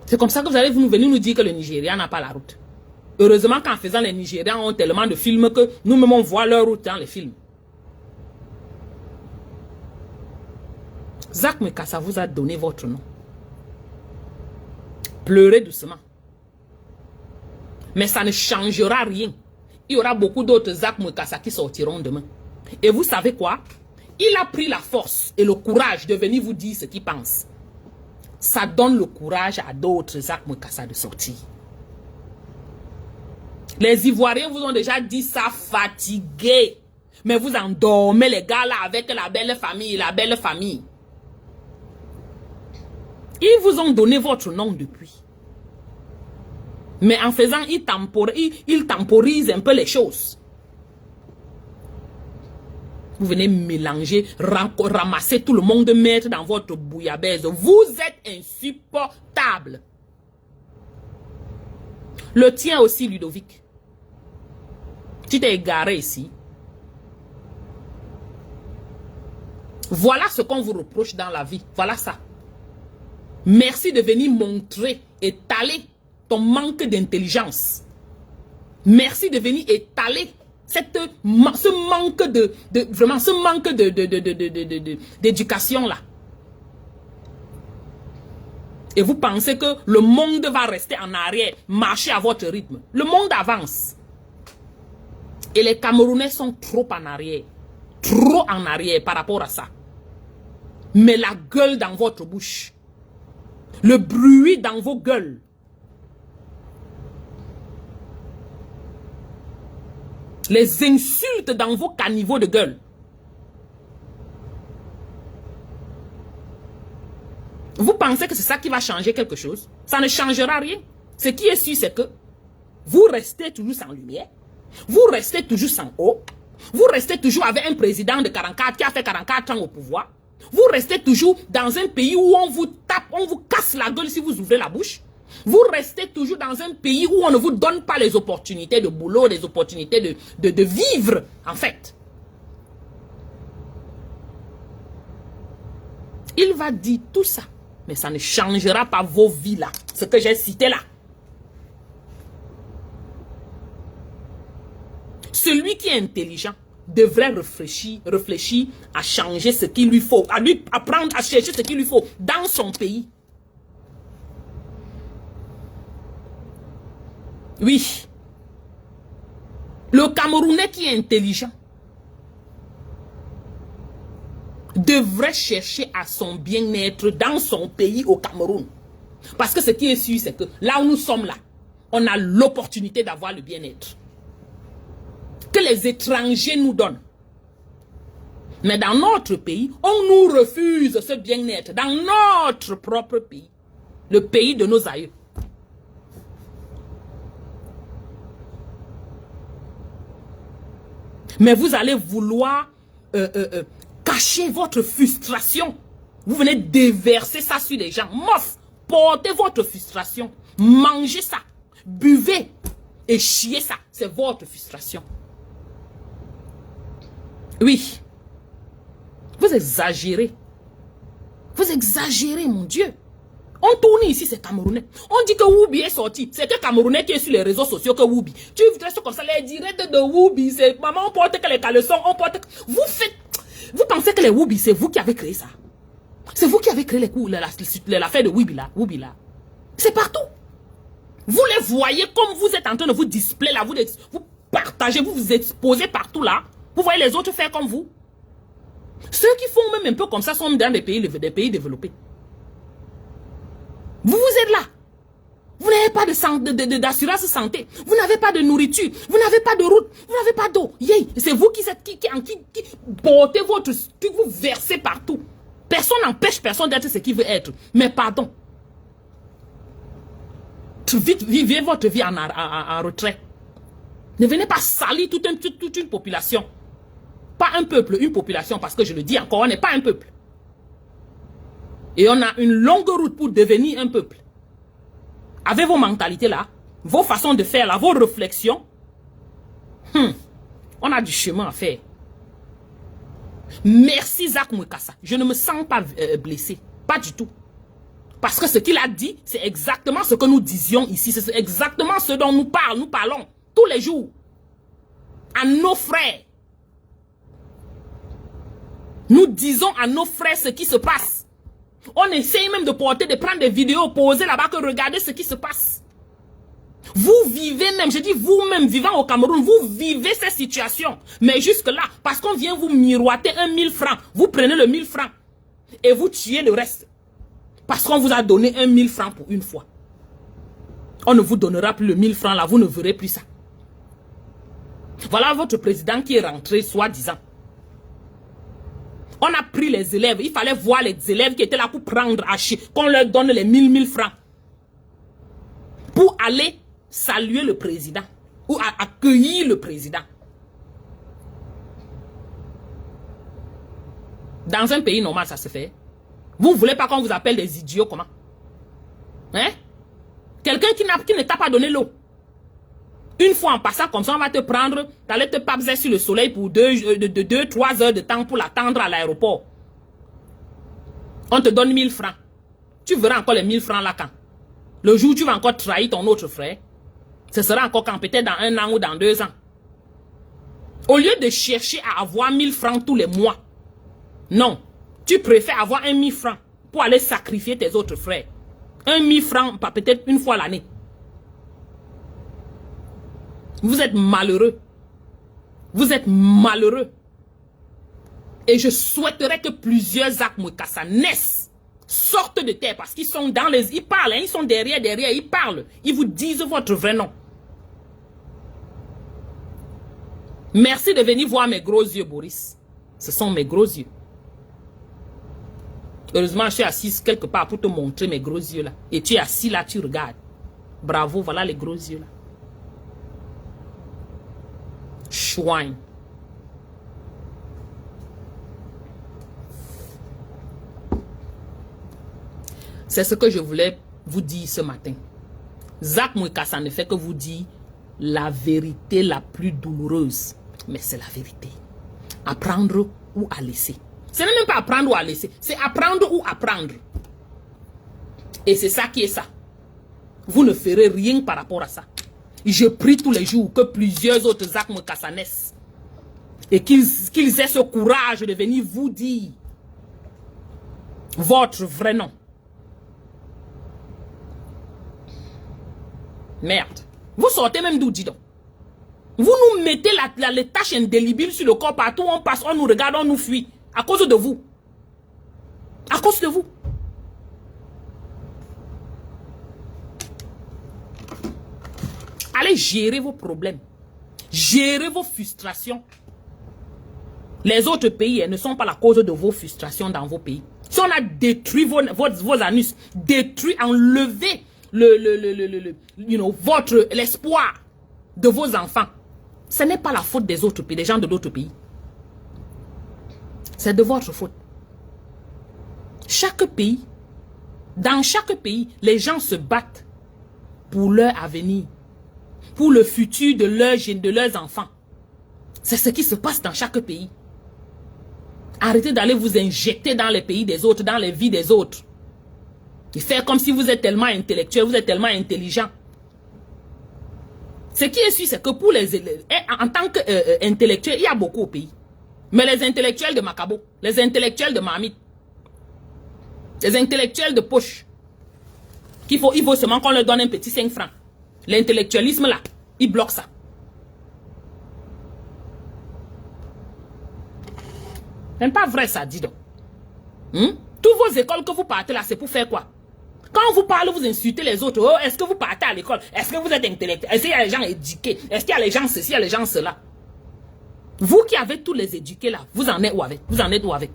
C'est comme ça que vous allez venir nous dire que le Nigeria n'a pas la route. Heureusement qu'en faisant, les Nigérians ont tellement de films que nous-mêmes on voit leur route dans les films. Zak Mekassa vous a donné votre nom. Pleurez doucement. Mais ça ne changera rien. Il y aura beaucoup d'autres Zak Mekassa qui sortiront demain. Et vous savez quoi? Il a pris la force et le courage de venir vous dire ce qu'il pense. Ça donne le courage à d'autres Zak Mekassa de sortir. Les Ivoiriens vous ont déjà dit ça fatigué. Mais vous endormez les gars là avec la belle famille, la belle famille. Ils vous ont donné votre nom depuis. Mais en faisant, ils temporisent un peu les choses. Vous venez mélanger, ramasser tout le monde, mettre dans votre bouillabaisse. Vous êtes insupportable. Le tien aussi, Ludovic. Tu t'es égaré ici. Voilà ce qu'on vous reproche dans la vie. Voilà ça. Merci de venir montrer, étaler ton manque d'intelligence. Merci de venir étaler ce manque vraiment ce manque d'éducation là. Et vous pensez que le monde va rester en arrière, marcher à votre rythme. Le monde avance. Et les Camerounais sont trop en arrière. Trop en arrière par rapport à ça. Mais la gueule dans votre bouche. Le bruit dans vos gueules. Les insultes dans vos caniveaux de gueule. Vous pensez que c'est ça qui va changer quelque chose? Ça ne changera rien. Ce qui est sûr, c'est que vous restez toujours sans lumière. Vous restez toujours sans eau. Vous restez toujours avec un président de 44 qui a fait 44 ans au pouvoir. Vous restez toujours dans un pays où on vous tape, on vous casse la gueule si vous ouvrez la bouche. Vous restez toujours dans un pays où on ne vous donne pas les opportunités de boulot, les opportunités de vivre, en fait. Il va dire tout ça, mais ça ne changera pas vos vies là, ce que j'ai cité là. Celui qui est intelligent devrait réfléchir à changer ce qu'il lui faut, à lui apprendre à chercher ce qu'il lui faut dans son pays. Oui. Le Camerounais qui est intelligent devrait chercher à son bien-être dans son pays au Cameroun. Parce que ce qui est sûr, c'est que là où nous sommes là, on a l'opportunité d'avoir le bien-être. Que les étrangers nous donnent. Mais dans notre pays, on nous refuse ce bien-être. Dans notre propre pays. Le pays de nos aïeux. Mais vous allez vouloir cacher votre frustration. Vous venez déverser ça sur les gens. Mof, portez votre frustration. Mangez ça. Buvez. Et chiez ça. C'est votre frustration. Oui. Vous exagérez. Vous exagérez, mon Dieu. On tourne ici, c'est Camerounais. On dit que Woubi est sorti. C'est que Camerounais qui est sur les réseaux sociaux que Woubi. Tu restes comme ça, les directs de Woubi, c'est maman, on porte que les caleçons, on porte... Vous pensez que les Woubi, c'est vous qui avez créé ça. C'est vous qui avez créé l'affaire de Woubi là. C'est partout. Vous les voyez comme vous êtes en train de vous displayer là, vous partagez, vous vous exposez partout là. Vous voyez les autres faire comme vous. Ceux qui font même un peu comme ça sont dans des pays développés. Vous êtes là. Vous n'avez pas d'assurance santé. Vous n'avez pas de nourriture. Vous n'avez pas de route. Vous n'avez pas d'eau. C'est vous qui portez votre... qui vous versez partout. Personne n'empêche personne d'être ce qu'il veut être. Mais pardon. Vivez votre vie en retrait. Ne venez pas salir toute une population. Pas un peuple, une population. Parce que je le dis encore, on n'est pas un peuple. Et on a une longue route pour devenir un peuple. Avec vos mentalités là, vos façons de faire là, vos réflexions, on a du chemin à faire. Merci Zach Mwekassa. Je ne me sens pas blessé. Pas du tout. Parce que ce qu'il a dit, c'est exactement ce que nous disions ici. C'est exactement ce dont nous parlons tous les jours. À nos frères. Nous disons à nos frères ce qui se passe. On essaye même de prendre des vidéos, poser là-bas, que regardez ce qui se passe. Vous vivez même, je dis vous-même vivant au Cameroun, vous vivez ces situations. Mais jusque-là, parce qu'on vient vous miroiter 1000 francs, vous prenez le 1000 francs et vous tuez le reste. Parce qu'on vous a donné 1000 francs pour une fois. On ne vous donnera plus le 1000 francs là, vous ne verrez plus ça. Voilà votre président qui est rentré, soi-disant. On a pris les élèves. Il fallait voir les élèves qui étaient là pour prendre à chier. Qu'on leur donne les 1000 francs. Pour aller saluer le président. Ou accueillir le président. Dans un pays normal, ça se fait. Vous ne voulez pas qu'on vous appelle des idiots, comment? Hein? Quelqu'un qui ne t'a pas donné l'eau. Une fois en passant comme ça, on va te prendre, t'allais te papser sur le soleil pour 2-3 heures de temps pour l'attendre à l'aéroport. On te donne 1000 francs. Tu verras encore les 1000 francs là quand? Le jour où tu vas encore trahir ton autre frère, ce sera encore quand? Peut-être dans 1 an ou dans 2 ans. Au lieu de chercher à avoir 1000 francs tous les mois, non, tu préfères avoir 1000 francs pour aller sacrifier tes autres frères. 1000 francs, peut-être une fois l'année. Vous êtes malheureux. Vous êtes malheureux. Et je souhaiterais que plusieurs Zak Mwekassa naissent, sortent de terre parce qu'ils sont dans les... Ils parlent, hein, ils sont derrière, ils parlent. Ils vous disent votre vrai nom. Merci de venir voir mes gros yeux, Boris. Ce sont mes gros yeux. Heureusement, je suis assise quelque part pour te montrer mes gros yeux là. Et tu es assis là, tu regardes. Bravo, voilà les gros yeux là. Chouin. C'est ce que je voulais vous dire ce matin. Zak Mwekassa ne fait que vous dire la vérité la plus douloureuse. Mais c'est la vérité. Apprendre ou à laisser. Ce n'est même pas apprendre ou à laisser. C'est apprendre ou apprendre. Et c'est ça qui est ça. Vous ne ferez rien par rapport à ça. Je prie tous les jours que plusieurs autres Zak Mwekassa naissent. Et qu'ils aient ce courage de venir vous dire votre vrai nom. Merde. Vous sortez même d'où, dis donc. Vous nous mettez les taches indélébiles sur le corps partout où on passe, on nous regarde, on nous fuit. À cause de vous. À cause de vous. Allez gérer vos problèmes. Gérez vos frustrations. Les autres pays ne sont pas la cause de vos frustrations dans vos pays. Si on a détruit vos anus, détruit, enlevé l'espoir de vos enfants, ce n'est pas la faute des autres pays, des gens de d'autres pays. C'est de votre faute. Chaque pays, dans chaque pays, les gens se battent pour leur avenir, pour le futur de leurs enfants. C'est ce qui se passe dans chaque pays. Arrêtez d'aller vous injecter dans les pays des autres, dans les vies des autres. Et faire comme si vous êtes tellement intellectuel, vous êtes tellement intelligent. Ce qui est sûr, c'est que pour en tant qu'intellectuel, il y a beaucoup au pays. Mais les intellectuels de Macabo, les intellectuels de Mamit, les intellectuels de poche, il faut seulement qu'on leur donne un petit 5 francs. L'intellectualisme là, il bloque ça. C'est pas vrai ça, dis donc. Toutes vos écoles que vous partez là, c'est pour faire quoi? Quand vous parlez, vous insultez les autres. Oh, est-ce que vous partez à l'école? Est-ce que vous êtes intellectuel? Est-ce qu'il y a les gens éduqués? Est-ce qu'il y a les gens ceci, il y a les gens cela? Vous qui avez tous les éduqués là, vous en êtes où avec? Vous en êtes où avec?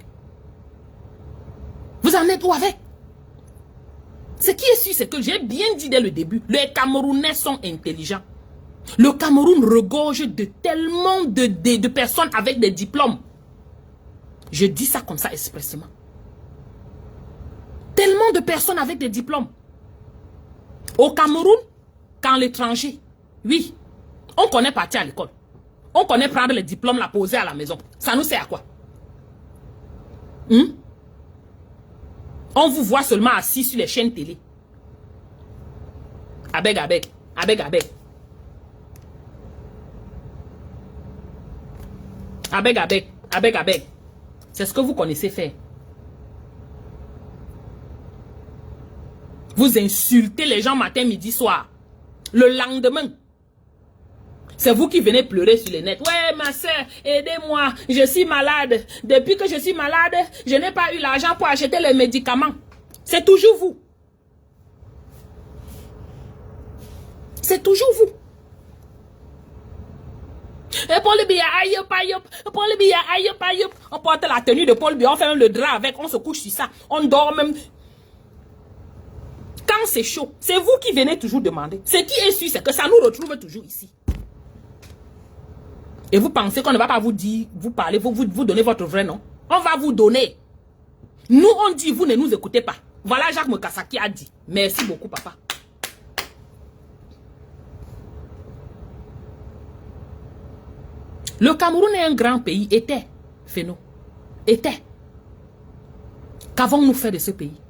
Vous en êtes où avec? Ce qui est sûr, c'est que j'ai bien dit dès le début, les Camerounais sont intelligents. Le Cameroun regorge de tellement de personnes avec des diplômes. Je dis ça comme ça expressément. Tellement de personnes avec des diplômes. Au Cameroun, quand l'étranger, oui, on connaît partir à l'école. On connaît prendre les diplômes, la poser à la maison. Ça nous sert à quoi? On vous voit seulement assis sur les chaînes télé. Abeg. C'est ce que vous connaissez faire. Vous insultez les gens matin, midi, soir. Le lendemain, c'est vous qui venez pleurer sur les nets. Ouais, ma soeur, aidez-moi, je suis malade. Depuis que je suis malade, je n'ai pas eu l'argent pour acheter les médicaments. C'est toujours vous. C'est toujours vous. Et Paul Biya, aïe, Paul Biya, aïe. On porte la tenue de Paul Biya, on fait même le drap avec, on se couche sur ça. On dort même. Quand c'est chaud, c'est vous qui venez toujours demander. Ce qui est sûr, c'est que ça nous retrouve toujours ici. Et vous pensez qu'on ne va pas vous dire, vous parler, vous donner votre vrai nom? On va vous donner. Nous, on dit, vous ne nous écoutez pas. Voilà Jacques Mekassa qui a dit. Merci beaucoup, papa. Le Cameroun est un grand pays. Était. Féno. Était. Qu'avons-nous fait de ce pays?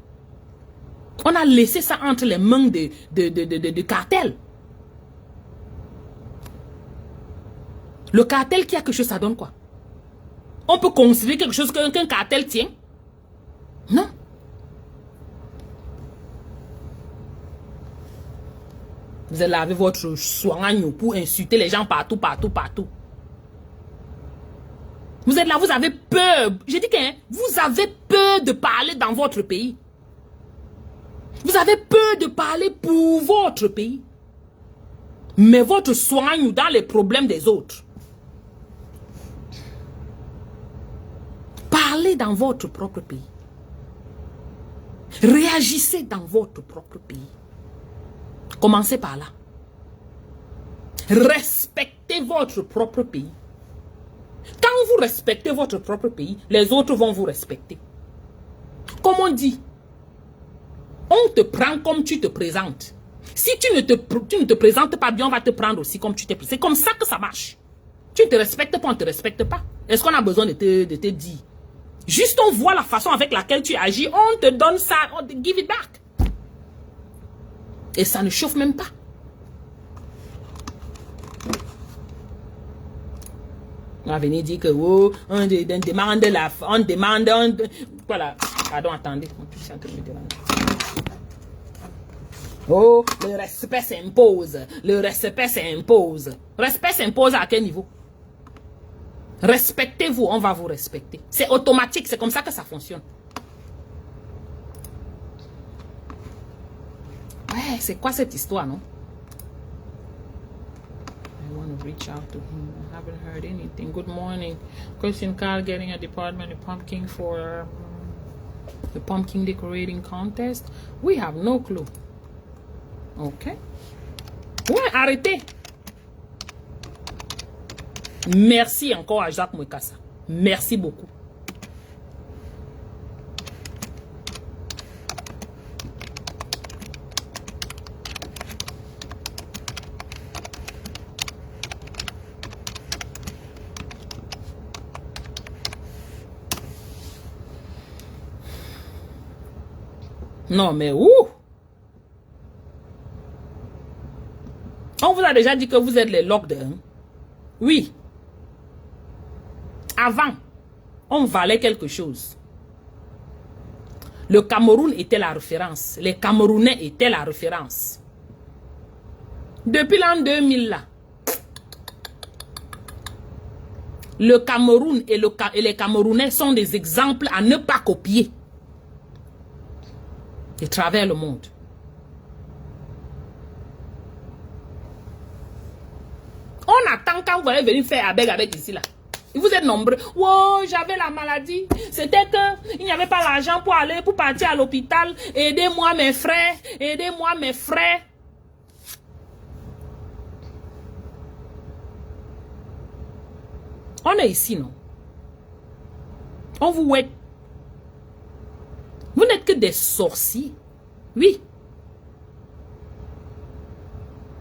On a laissé ça entre les mains de cartels. Le cartel qui a quelque chose, ça donne quoi? On peut considérer quelque chose qu'un cartel tient? Non. Vous allez laver votre soigne pour insulter les gens partout, partout, partout. Vous êtes là, vous avez peur. Je dis que vous avez peur de parler dans votre pays. Vous avez peur de parler pour votre pays. Mais votre soigne dans les problèmes des autres. Parlez dans votre propre pays. Réagissez dans votre propre pays. Commencez par là. Respectez votre propre pays. Quand vous respectez votre propre pays, les autres vont vous respecter. Comme on dit, on te prend comme tu te présentes. Si tu ne te présentes pas bien, on va te prendre aussi comme tu te présentes. C'est comme ça que ça marche. Tu ne te respectes pas, on ne te respecte pas. Est-ce qu'on a besoin de te dire? Juste on voit la façon avec laquelle tu agis, on te donne ça, on te give it back. Et ça ne chauffe même pas. On va venir dire que oh, on demande, voilà. Pardon, attendez. Oh, le respect s'impose. Le respect s'impose. Respect s'impose à quel niveau? Respectez-vous, on va vous respecter. C'est automatique, c'est comme ça que ça fonctionne. Ouais, c'est quoi cette histoire, non? I want to reach out to him. I haven't heard anything. Good morning. Question Carl getting a department of pumpkin for the pumpkin decorating contest. We have no clue. Okay. Ouais, arrêtez. Merci encore à Jacques Mekassa. Merci beaucoup. Non, mais où? On vous a déjà dit que vous êtes les lockdowns. Oui. Avant, on valait quelque chose. Le Cameroun était la référence. Les Camerounais étaient la référence. Depuis l'an 2000, là, le Cameroun et les Camerounais sont des exemples à ne pas copier. De travers le monde. On attend quand vous allez venir faire avec ici là. Vous êtes nombreux. Oh, j'avais la maladie. C'était que il n'y avait pas l'argent pour partir à l'hôpital. Aidez-moi mes frères. Aidez-moi mes frères. On est ici, non? On vous aide. Vous n'êtes que des sorciers. Oui.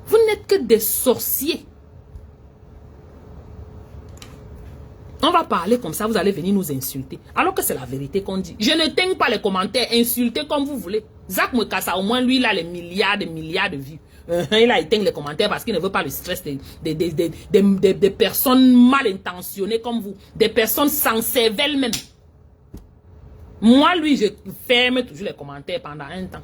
Vous n'êtes que des sorciers. On va parler comme ça, vous allez venir nous insulter. Alors que c'est la vérité qu'on dit. Je ne t'aime pas les commentaires, insultez comme vous voulez. Jacques Mekassa, au moins lui, il a les milliards de vues. Il a éteint les commentaires parce qu'il ne veut pas le stress des personnes mal intentionnées comme vous. Des personnes sans cervelle même. Moi, lui, je ferme toujours les commentaires pendant un temps.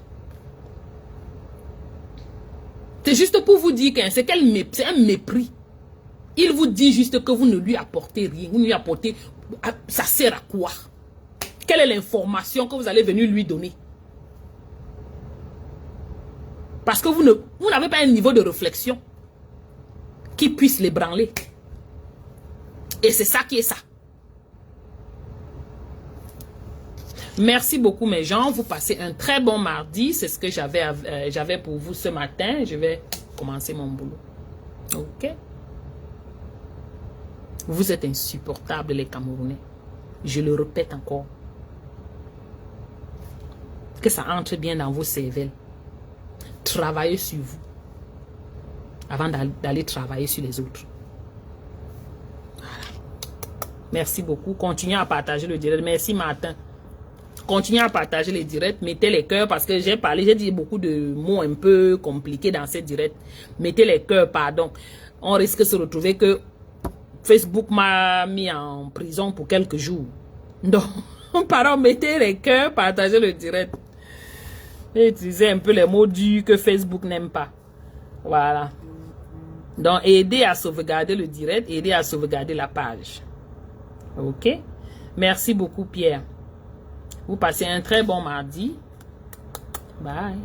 C'est juste pour vous dire que c'est un mépris. Il vous dit juste que vous ne lui apportez rien. Vous ne lui apportez... Ça sert à quoi? Quelle est l'information que vous allez venir lui donner? Parce que vous n'avez pas un niveau de réflexion qui puisse l'ébranler. Et c'est ça qui est ça. Merci beaucoup mes gens. Vous passez un très bon mardi. C'est ce que j'avais pour vous ce matin. Je vais commencer mon boulot. Ok? Vous êtes insupportables les Camerounais. Je le répète encore. Que ça entre bien dans vos cervelles. Travaillez sur vous. Avant d'aller travailler sur les autres. Voilà. Merci beaucoup. Continuez à partager le direct. Merci Martin. Continuez à partager les directs. Mettez les cœurs parce que j'ai dit beaucoup de mots un peu compliqués dans ces directs. Mettez les cœurs, pardon. On risque de se retrouver que Facebook m'a mis en prison pour quelques jours. Donc, pardon, mettez les cœurs, partagez le direct. Et utilisez un peu les mots durs que Facebook n'aime pas. Voilà. Donc, aidez à sauvegarder le direct, aidez à sauvegarder la page. Ok? Merci beaucoup, Pierre. Vous passez un très bon mardi. Bye.